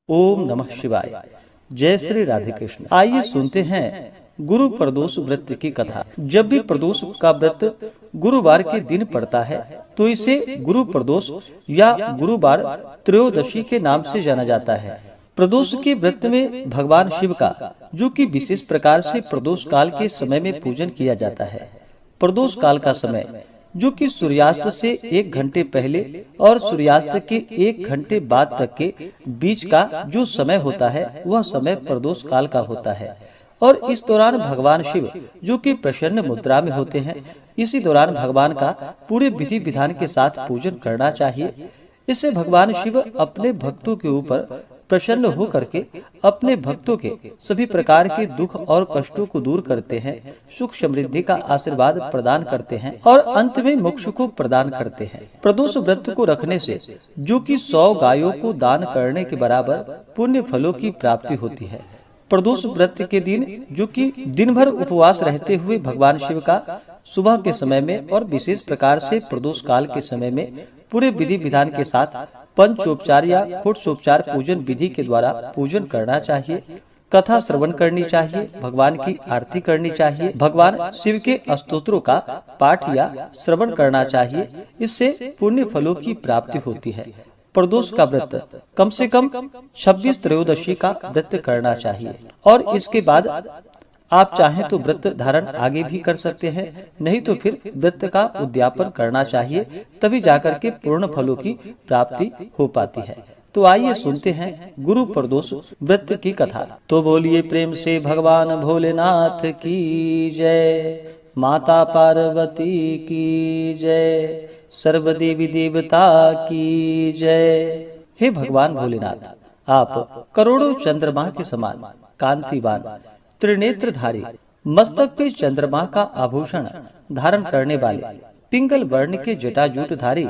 ओम नमः शिवाय। जय श्री राधे कृष्ण। आइए सुनते हैं गुरु प्रदोष व्रत की कथा। जब भी प्रदोष का व्रत गुरुवार के दिन पड़ता है तो इसे गुरु प्रदोष या गुरुवार त्रयोदशी के नाम से जाना जाता है। प्रदोष के व्रत में भगवान शिव का जो कि विशेष प्रकार से प्रदोष काल के समय में पूजन किया जाता है। प्रदोष काल का समय जो कि सूर्यास्त से 1 घंटे पहले और सूर्यास्त के 1 घंटे बाद तक के बीच का जो समय होता है वह समय प्रदोष काल का होता है। और इस दौरान भगवान शिव जो कि प्रसन्न मुद्रा में होते हैं, इसी दौरान भगवान का पूरे विधि विधान के साथ पूजन करना चाहिए। इससे भगवान शिव अपने भक्तों के ऊपर प्रसन्न हो करके अपने भक्तों के सभी प्रकार के दुख और कष्टों को दूर करते हैं, सुख समृद्धि का आशीर्वाद प्रदान करते हैं और अंत में मोक्ष को प्रदान करते हैं। प्रदोष व्रत को रखने से जो कि 100 गायों को दान करने के बराबर पुण्य फलों की प्राप्ति होती है। प्रदोष व्रत के दिन जो कि दिन भर उपवास रहते हुए भगवान शिव का सुबह के समय में और विशेष प्रकार से प्रदोष काल के समय में पूरे विधि विधान के साथ पंचोपचार या खोटोपचार पूजन विधि के द्वारा पूजन करना चाहिए। कथा श्रवण करनी चाहिए, भगवान की आरती करनी चाहिए, भगवान शिव के स्तोत्रों का पाठ या श्रवण करना चाहिए। इससे पुण्य फलों की प्राप्ति होती है। प्रदोष का व्रत कम से कम 26 त्रयोदशी का व्रत करना चाहिए और इसके बाद आप चाहें तो व्रत धारण आगे भी कर सकते हैं, नहीं तो फिर व्रत का उद्यापन करना चाहिए, तभी जाकर के पूर्ण फलों की प्राप्ति हो पाती है। तो आइए सुनते हैं गुरु प्रदोष व्रत की कथा। तो बोलिए प्रेम से भगवान भोलेनाथ की जय, माता पार्वती की जय, सर्व देवी देवता की जय। हे भगवान भोलेनाथ, आप करोड़ों चंद्रमा के समान कांतिवान त्रिनेत्रधारी, मस्तक पे चंद्रमा का आभूषण धारण करने वाले, पिंगल वर्ण के जटाजूटधारी,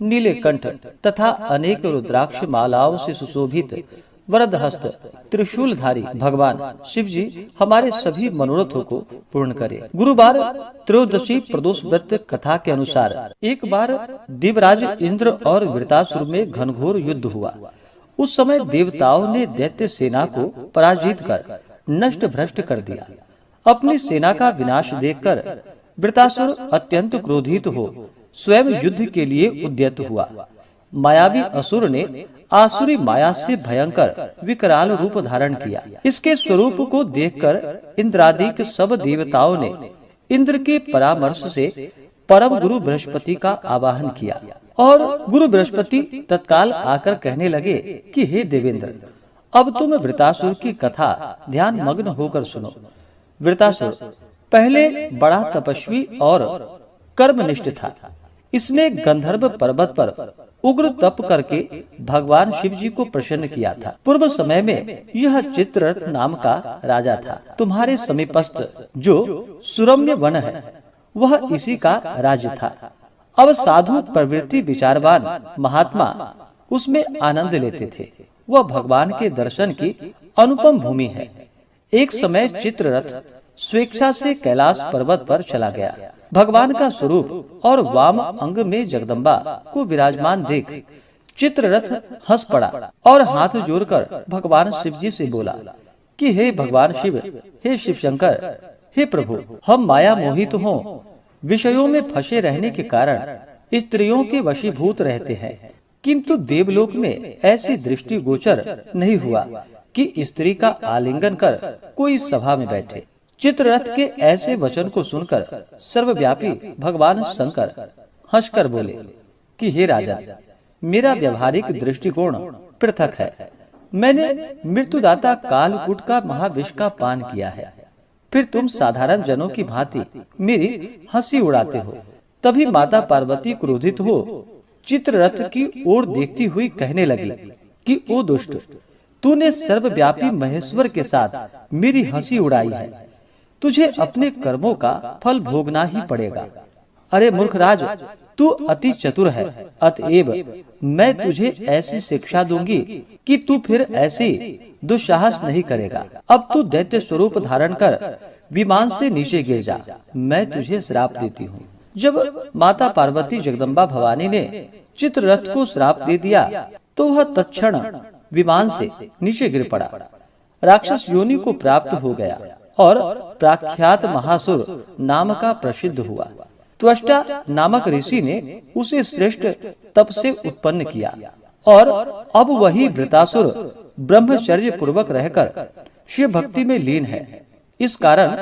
नीले कंठ तथा अनेक रुद्राक्ष मालाओं से सुशोभित वरदहस्त त्रिशूलधारी भगवान शिव जी हमारे सभी मनोरथों को पूर्ण करे। गुरुवार त्रयोदशी प्रदोष व्रत कथा के अनुसार एक बार देवराज इंद्र और वृतासुर में घनघोर युद्ध हुआ। उस समय देवताओं ने दैत्य सेना को पराजित कर नष्ट भ्रष्ट कर दिया। अपनी सेना का विनाश देखकर वृतासुर अत्यंत क्रोधित हो स्वयं युद्ध के लिए उद्यत हुआ। मायावी असुर ने आसुरी माया से भयंकर विकराल रूप धारण किया। इसके स्वरूप को देखकर इंद्रादिक सब देवताओं ने इंद्र के परामर्श से परम गुरु बृहस्पति का आवाहन किया और गुरु बृहस्पति तत्काल आकर कहने लगे कि हे देवेंद्र, अब तुम वृतासुर की कथा ध्यान मग्न होकर सुनो। वृतासुर पहले बड़ा तपस्वी और कर्मनिष्ठ था। इसने गंधर्व पर्वत पर उग्र तप करके भगवान शिव जी को प्रसन्न किया था। पूर्व समय में यह चित्ररथ नाम का राजा था। तुम्हारे समीपस्थ जो सुरम्य वन है वह इसी का राज्य था। अब साधु प्रवृत्ति विचारवान महात्मा उसमें आनंद लेते थे। वह भगवान के दर्शन की अनुपम भूमि है। एक समय चित्ररथ स्वेच्छा से कैलाश पर्वत पर चला गया। भगवान का स्वरूप और वाम अंग में जगदम्बा को विराजमान देख चित्ररथ हंस पड़ा और हाथ जोड़कर भगवान शिव जी से बोला कि हे भगवान शिव, हे शिव शंकर, हे प्रभु, हम माया मोहित हों विषयों में फंसे रहने के कारण स्त्रियों के वशीभूत रहते हैं, किंतु देवलोक में ऐसी दृष्टि गोचर नहीं हुआ कि स्त्री का आलिंगन कर कोई सभा में बैठे। चित्ररथ के ऐसे वचन को सुनकर सर्वव्यापी भगवान शंकर हंसकर बोले कि हे राजन, मेरा व्यवहारिक दृष्टिकोण पृथक है। मैंने मृत्युदाता कालकूट का महाविष का पान किया है, फिर तुम साधारण जनों की भांति मेरी हंसी उड़ाते हो। तभी माता पार्वती क्रोधित हो चित्ररथ की ओर देखती हुई कहने लगी कि ओ दुष्ट, तूने सर्वव्यापी महेश्वर के साथ मेरी हंसी उड़ाई है, तुझे अपने कर्मों का फल भोगना ही पड़ेगा। अरे मूर्खराज, तू अति चतुर है, अतएव मैं तुझे ऐसी शिक्षा दूंगी कि तू फिर ऐसी दुस्साहस नहीं करेगा। अब तू दैत्य स्वरूप धारण कर विमान से नीचे गिर जा, मैं तुझे श्राप देती हूँ। जब माता पार्वती जगदम्बा भवानी ने चित्ररथ को श्राप दे दिया तो वह तत्क्षण विमान से नीचे गिर पड़ा, राक्षस योनि को प्राप्त हो गया और प्रख्यात महासुर नाम का प्रसिद्ध हुआ। त्वष्टा नामक ऋषि ने उसे श्रेष्ठ तप से उत्पन्न किया और अब वही वृतासुर ब्रह्मचर्य पूर्वक रहकर शिव भक्ति में लीन है। इस कारण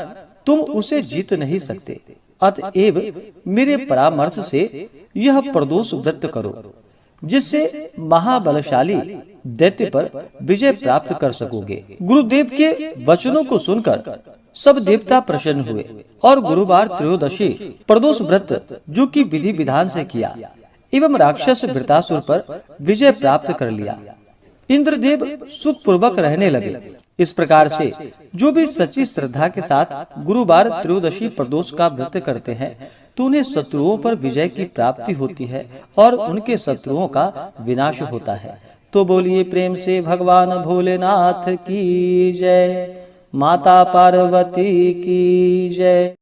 तुम उसे जीत नहीं सकते। अतएव मेरे परामर्श से यह प्रदोष व्रत करो, जिससे महाबलशाली दैत्य पर विजय प्राप्त कर सकोगे। गुरुदेव के वचनों को सुनकर सब देवता प्रसन्न हुए और गुरुवार त्रयोदशी प्रदोष व्रत जो कि विधि विधान से किया एवं राक्षस वृतासुर पर विजय प्राप्त कर लिया। इंद्रदेव सुख पूर्वक रहने लगे। इस प्रकार से जो भी सच्ची श्रद्धा के साथ गुरुवार त्रयोदशी प्रदोष का व्रत करते हैं तो उन्हें शत्रुओं पर विजय की प्राप्ति होती है और उनके शत्रुओं का विनाश होता है। तो बोलिए प्रेम से भगवान भोलेनाथ की जय, माता पार्वती की जय।